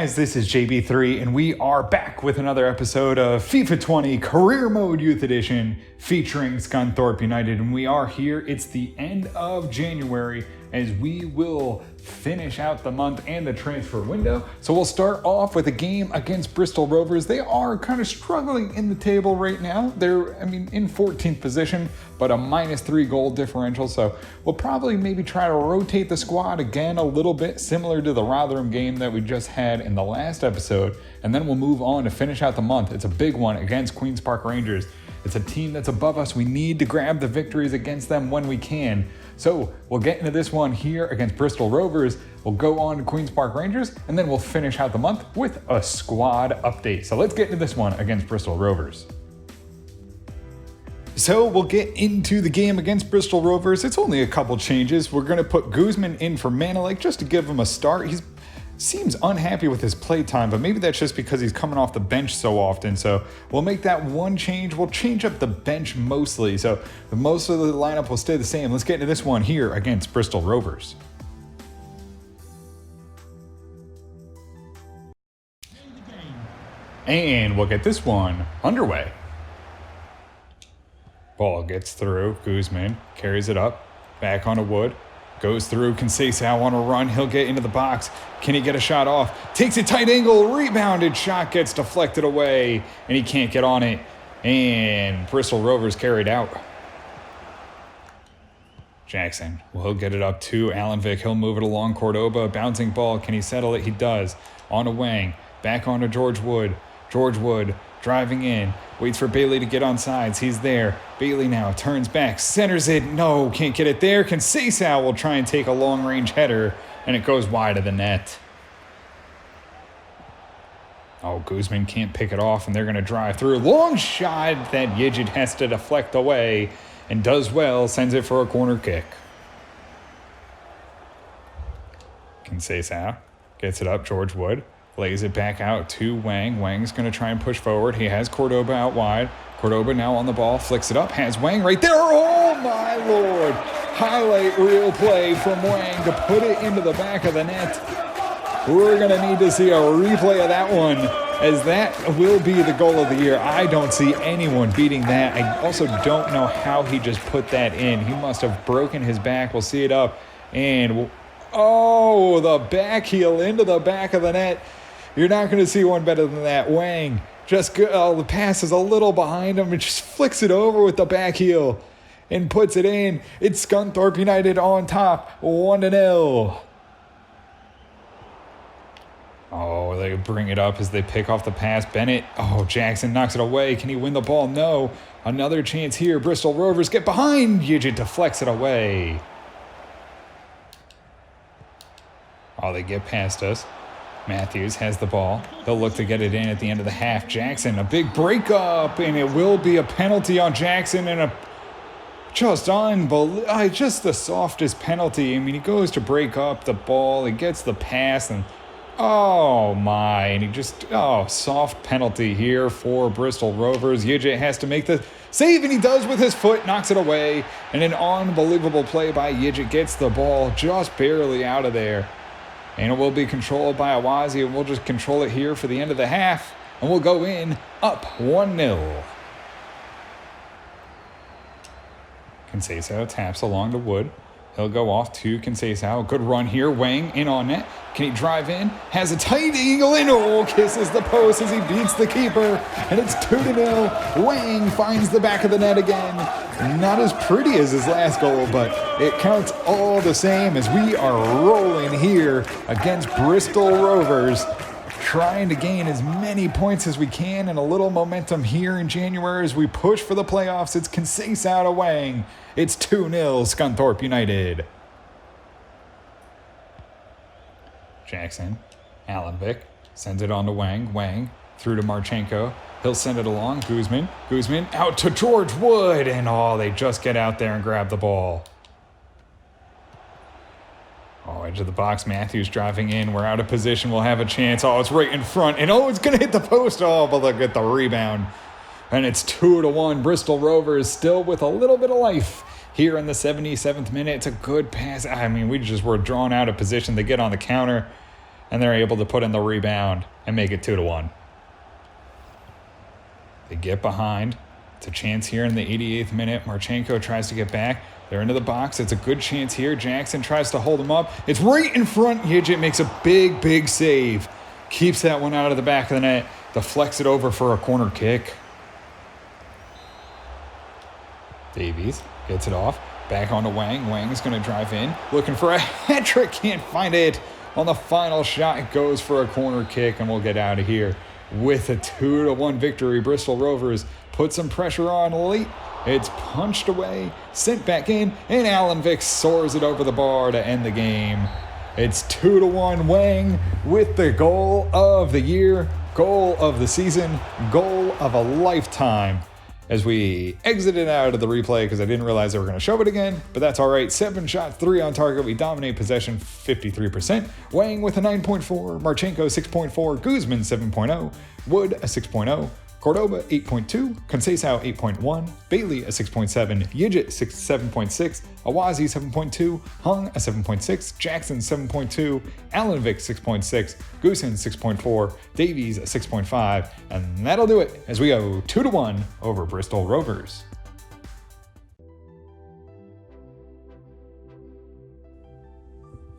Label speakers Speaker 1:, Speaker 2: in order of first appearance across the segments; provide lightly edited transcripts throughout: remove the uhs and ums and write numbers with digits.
Speaker 1: guys, this is JB3 and we are back with another episode of FIFA 20 Career Mode Youth Edition featuring Scunthorpe United, and we are here. It's the end of January as we will finish out the month and the transfer window. So we'll start off with a game against Bristol Rovers. They are kind of struggling in the table right now. They're, in 14th position, but a -3 goal differential. So we'll probably maybe try to rotate the squad again a little bit, similar to the Rotherham game that we just had in the last episode. And then we'll move on to finish out the month. It's a big one against Queen's Park Rangers. It's a team that's above us. We need to grab the victories against them when we can. So we'll get into this one here against Bristol Rovers. We'll go on to Queen's Park Rangers, and then we'll finish out the month with a squad update. So let's get into this one against Bristol Rovers. So we'll get into the game against Bristol Rovers. It's only a couple changes. We're going to put Guzman in for Manilek just to give him a start. He seems unhappy with his play time, but maybe that's just because he's coming off the bench so often. So we'll make that one change. We'll change up the bench mostly. So most of the lineup will stay the same. Let's get into this one here against Bristol Rovers. And we'll get this one underway. Ball gets through. Guzman carries it up. Back onto Wood. Goes through. Conceição on a run. He'll get into the box. Can he get a shot off? Takes a tight angle. Rebounded. Shot gets deflected away. And he can't get on it. And Bristol Rovers carried out. Jackson will get it up to Alan Vick. He'll move it along Cordoba. Bouncing ball. Can he settle it? He does. On to Wang. Back on to George Wood. George Wood driving in. Waits for Bailey to get on sides. He's there. Bailey now turns back. Centers it. No, can't get it there. Conceição will try and take a long-range header, and it goes wide of the net. Oh, Guzman can't pick it off, and they're going to drive through. Long shot that Yigit has to deflect away, and does well. Sends it for a corner kick. Conceição gets it up. George Wood. Lays it back out to Wang. Wang's going to try and push forward. He has Cordoba out wide. Cordoba now on the ball. Flicks it up. Has Wang right there. Oh, my Lord. Highlight reel play from Wang to put it into the back of the net. We're going to need to see a replay of that one, as that will be the goal of the year. I don't see anyone beating that. I also don't know how he just put that in. He must have broken his back. We'll see it up. And, oh, the back heel into the back of the net. You're not going to see one better than that. Wang just the pass is a little behind him and just flicks it over with the back heel and puts it in. It's Scunthorpe United on top, 1-0. Oh, they bring it up as they pick off the pass. Bennett, oh, Jackson knocks it away. Can he win the ball? No. Another chance here. Bristol Rovers get behind. Yigit deflects it away. Oh, they get past us. Matthews has the ball. He'll look to get it in at the end of the half. Jackson, a big breakup, and it will be a penalty on Jackson, and just the softest penalty. He goes to break up the ball. He gets the pass, and oh my, and he just, soft penalty here for Bristol Rovers. Yigit has to make the save, and he does with his foot, knocks it away, and an unbelievable play by Yigit gets the ball just barely out of there. And it will be controlled by Awazi, and we'll just control it here for the end of the half. And we'll go in up 1-0. Conceição taps along to Wood. He'll go off to Conceição. Good run here. Wang in on net. Can he drive in? Has a tight angle in. Oh, kisses the post as he beats the keeper. And it's 2-0. Wang finds the back of the net again. Not as pretty as his last goal, but it counts all the same as we are rolling here against Bristol Rovers, trying to gain as many points as we can and a little momentum here in January as we push for the playoffs. It's Conceição to Wang. It's 2-0 Scunthorpe United. Jackson, Alan Vick sends it on to Wang. Wang through to Marchenko. He'll send it along. Guzman out to George Wood. And they just get out there and grab the ball. Oh, edge of the box. Matthews driving in. We're out of position. We'll have a chance. Oh, it's right in front. And it's going to hit the post. Oh, but look at the rebound. And it's 2-1. Bristol Rovers still with a little bit of life here in the 77th minute. It's a good pass. We just were drawn out of position. They get on the counter. and they're able to put in the rebound and make it 2-1. They get behind. It's a chance here in the 88th minute. Marchenko tries to get back. They're into the box. It's a good chance here. Jackson tries to hold him up. It's right in front. Yidget makes a big, big save. Keeps that one out of the back of the net. Deflects it over for a corner kick. Davies gets it off. Back onto Wang. Wang is going to drive in. Looking for a hat trick. Can't find it. On the final shot, it goes for a corner kick, and we'll get out of here with a 2-1 victory. Bristol Rovers put some pressure on late. It's punched away, sent back in, and Alan Vick soars it over the bar to end the game. It's 2-1 Wang with the goal of the year, goal of the season, goal of a lifetime. As we exited out of the replay because I didn't realize they were going to show it again, but that's all right. 7 shots, 3 on target. We dominate possession 53%. Wang with a 9.4, Marchenko 6.4, Guzman 7.0, Wood a 6.0, Cordoba 8.2, Conceição 8.1, Bailey a 6.7, Yidget 7.6, Awazi 7.2, Hung a 7.6, Jackson 7.2, Alan Vick 6.6, Goosen 6.4, Davies a 6.5, and that'll do it as we go 2-1 over Bristol Rovers.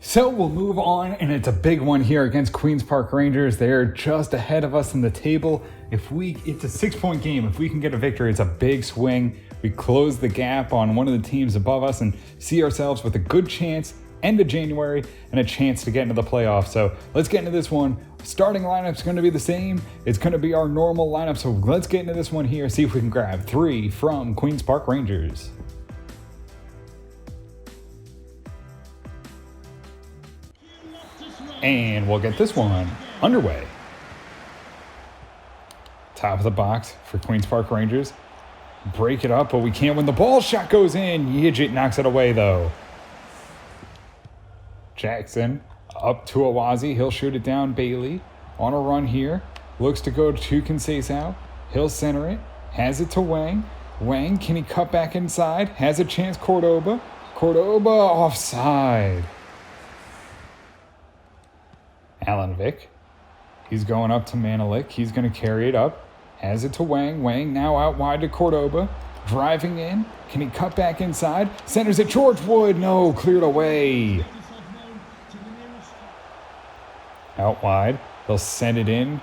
Speaker 1: So we'll move on, and it's a big one here against Queen's Park Rangers. They're just ahead of us in the table. It's a 6-point game. If we can get a victory, it's a big swing. We close the gap on one of the teams above us and see ourselves with a good chance end of January and a chance to get into the playoffs. So let's get into this one. Starting lineup's going to be the same. It's going to be our normal lineup. So let's get into this one here, see if we can grab 3 from Queen's Park Rangers. And we'll get this one underway. Top of the box for Queen's Park Rangers. Break it up, but we can't win the ball. Shot goes in. Yidget knocks it away, though. Jackson up to Awazi. He'll shoot it down. Bailey on a run here. Looks to go to Conceição. He'll center it. Has it to Wang. Wang, can he cut back inside? Has a chance. Cordoba. Cordoba offside. Alan Vick. He's going up to Manelik. He's going to carry it up. Has it to Wang. Wang now out wide to Cordoba. Driving in. Can he cut back inside? Centers it. George Wood. No, cleared away. Out wide. They'll send it in.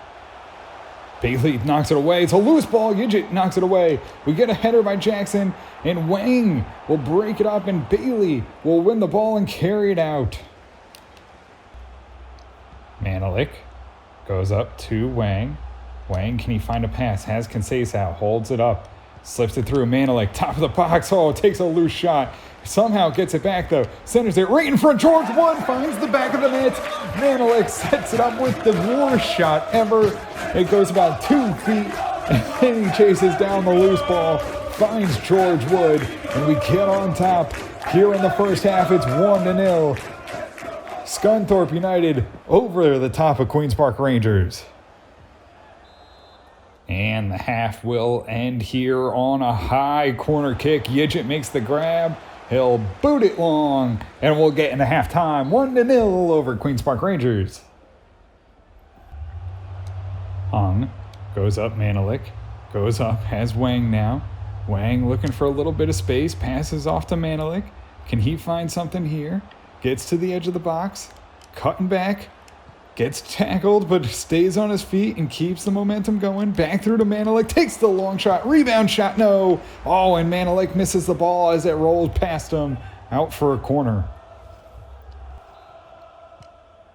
Speaker 1: Bailey knocks it away. It's a loose ball. Yidget knocks it away. We get a header by Jackson. And Wang will break it up. And Bailey will win the ball and carry it out. Manelik goes up to Wang. Wang, can he find a pass? Has Conceição, holds it up. Slips it through. Manelik, top of the box. Oh, takes a loose shot. Somehow gets it back, though. Centers it right in front. George Wood finds the back of the net. Manelik sets it up with the worst shot ever. It goes about 2 feet. And then he chases down the loose ball. Finds George Wood. And we get on top. Here in the first half, it's 1-0. Scunthorpe United over the top of Queen's Park Rangers. And the half will end here on a high corner kick. Yidget makes the grab. He'll boot it long. And we'll get into halftime. 1-0 over Queen's Park Rangers. Hung goes up. Manelik goes up. Has Wang now. Wang looking for a little bit of space. Passes off to Manelik. Can he find something here? Gets to the edge of the box, cutting back, gets tackled, but stays on his feet and keeps the momentum going. Back through to Manelik, takes the long shot, rebound shot, no. Oh, and Manelik misses the ball as it rolled past him, out for a corner.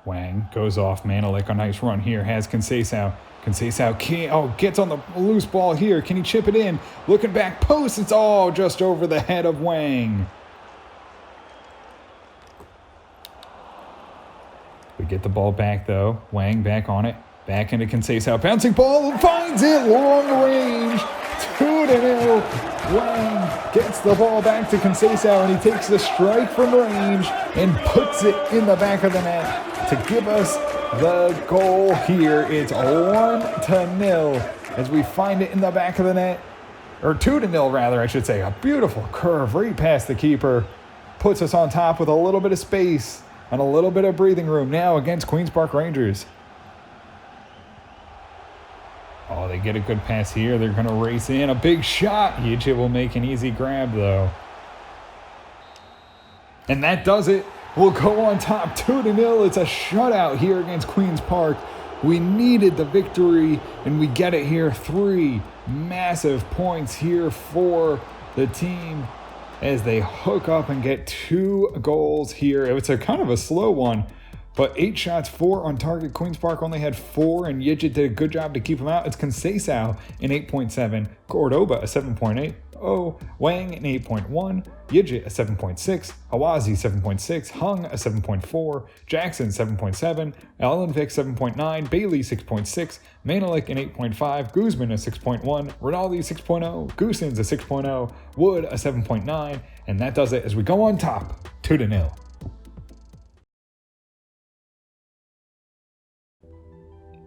Speaker 1: Wang goes off. Manelik, a nice run here, has Conceição. Conceição gets on the loose ball here. Can he chip it in? Looking back, post, it's all just over the head of Wang. We get the ball back, though. Wang back on it. Back into Conceição. Bouncing ball. Finds it. Long range. 2-0. Wang gets the ball back to Conceição, and he takes the strike from range and puts it in the back of the net to give us the goal here. It's 1-0 as we find it in the back of the net. Or 2-0, rather, I should say. A beautiful curve right past the keeper. Puts us on top with a little bit of space. and a little bit of breathing room now against Queen's Park Rangers. Oh, they get a good pass here. They're going to race in. A big shot. Yijit will make an easy grab, though. And that does it. We'll go on top 2-0. It's a shutout here against Queen's Park. We needed the victory, and we get it here. 3 massive points here for the team as they hook up and get 2 goals here. It's a kind of a slow one, but 8 shots, 4 on target. Queen's Park only had 4, and Yijit did a good job to keep them out. It's Conceição an 8.7, Cordoba a 7.8, Wang an 8.1, Yijit a 7.6, Hawazi 7.6, Hung a 7.4, Jackson 7.7, Alanvik 7.9, Bailey 6.6, Manelik an 8.5, Guzman a 6.1, Rinaldi 6.0, Goosens a 6.0, Wood a 7.9, and that does it as we go on top 2-0.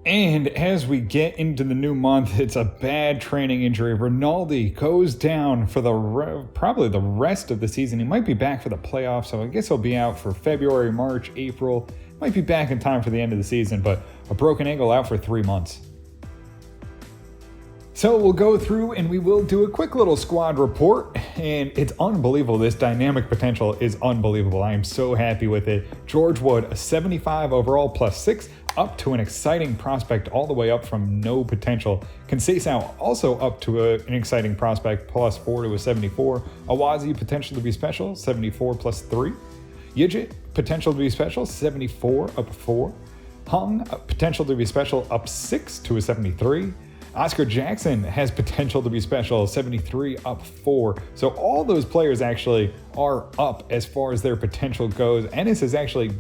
Speaker 1: And as we get into the new month, it's a bad training injury. Rinaldi goes down for probably the rest of the season. He might be back for the playoffs, so I guess he'll be out for February, March, April. Might be back in time for the end of the season, but a broken ankle out for 3 months. So we'll go through and we will do a quick little squad report, and it's unbelievable. This dynamic potential is unbelievable. I am so happy with it. George Wood, a 75 overall +6, up to an exciting prospect all the way up from no potential. Conceição also up to an exciting prospect +4 to a 74. Awazi potential to be special, 74 +3. Yijit potential to be special, 74 up 4. Hung potential to be special up 6 to a 73. Oscar Jackson has potential to be special, 73 up 4. So all those players actually are up as far as their potential goes. Ennis is actually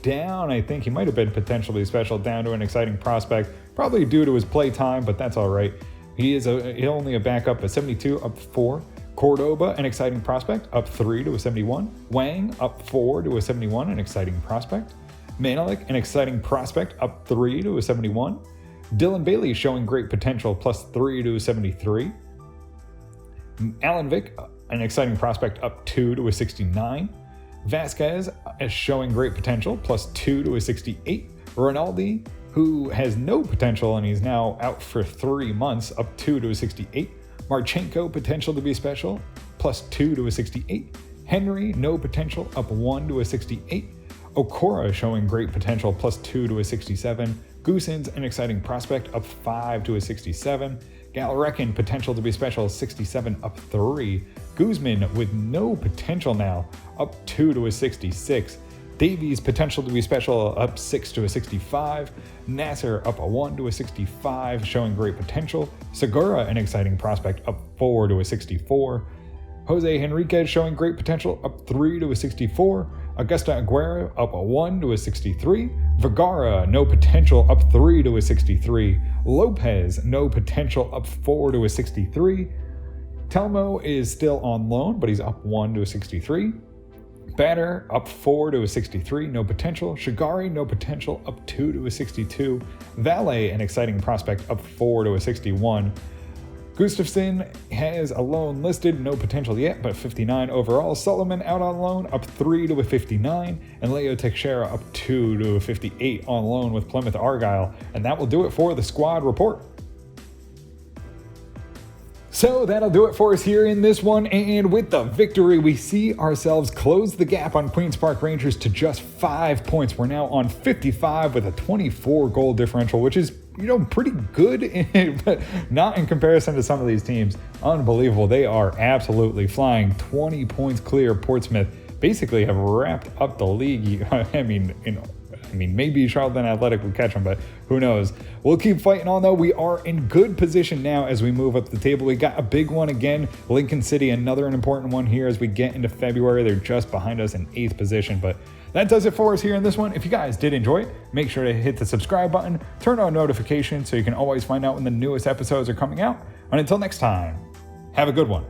Speaker 1: down. I think he might have been potentially special down to an exciting prospect, probably due to his play time, but that's all right. He is only a backup, a 72 up 4. Cordoba, an exciting prospect, up 3 to a 71. Wang up 4 to a 71, an exciting prospect. Manelik, an exciting prospect, up 3 to a 71. Dylan Bailey showing great potential, +3 to a 73. Alanvik, an exciting prospect, up 2 to a 69. Vasquez is showing great potential, +2 to a 68. Rinaldi, who has no potential and he's now out for 3 months, up 2 to a 68. Marchenko, potential to be special, +2 to a 68. Henry, no potential, up 1 to a 68. Okora showing great potential, +2 to a 67. Goosens, an exciting prospect, up 5 to a 67. Galarekin, potential to be special, 67 up 3. Guzman with no potential now, up 2 to a 66. Davies, potential to be special, up 6 to a 65. Nasser up a 1 to a 65, showing great potential. Segura, an exciting prospect, up 4 to a 64. Jose Henriquez showing great potential, up 3 to a 64. Augusta Aguera up a 1 to a 63. Vergara, no potential, up 3 to a 63. Lopez, no potential, up 4 to a 63. Telmo is still on loan, but he's up 1 to a 63. Banner up 4 to a 63, no potential. Shigari, no potential, up 2 to a 62. Valet, an exciting prospect, up 4 to a 61. Gustafsson has a loan listed, no potential yet, but 59 overall. Solomon out on loan, up 3 to a 59. And Leo Teixeira up 2 to a 58 on loan with Plymouth Argyle. And that will do it for the squad report. So that'll do it for us here in this one, and with the victory, we see ourselves close the gap on Queen's Park Rangers to just 5 points. We're now on 55 with a 24 goal differential, which is, pretty good, but not in comparison to some of these teams. Unbelievable. They are absolutely flying. 20 points clear. Portsmouth basically have wrapped up the league. I mean, maybe Charlton Athletic would catch them, but who knows? We'll keep fighting on, though. We are in good position now as we move up the table. We got a big one again. Lincoln City, another important one here as we get into February. They're just behind us in 8th position, but that does it for us here in this one. If you guys did enjoy it, make sure to hit the subscribe button, turn on notifications so you can always find out when the newest episodes are coming out. And until next time, have a good one.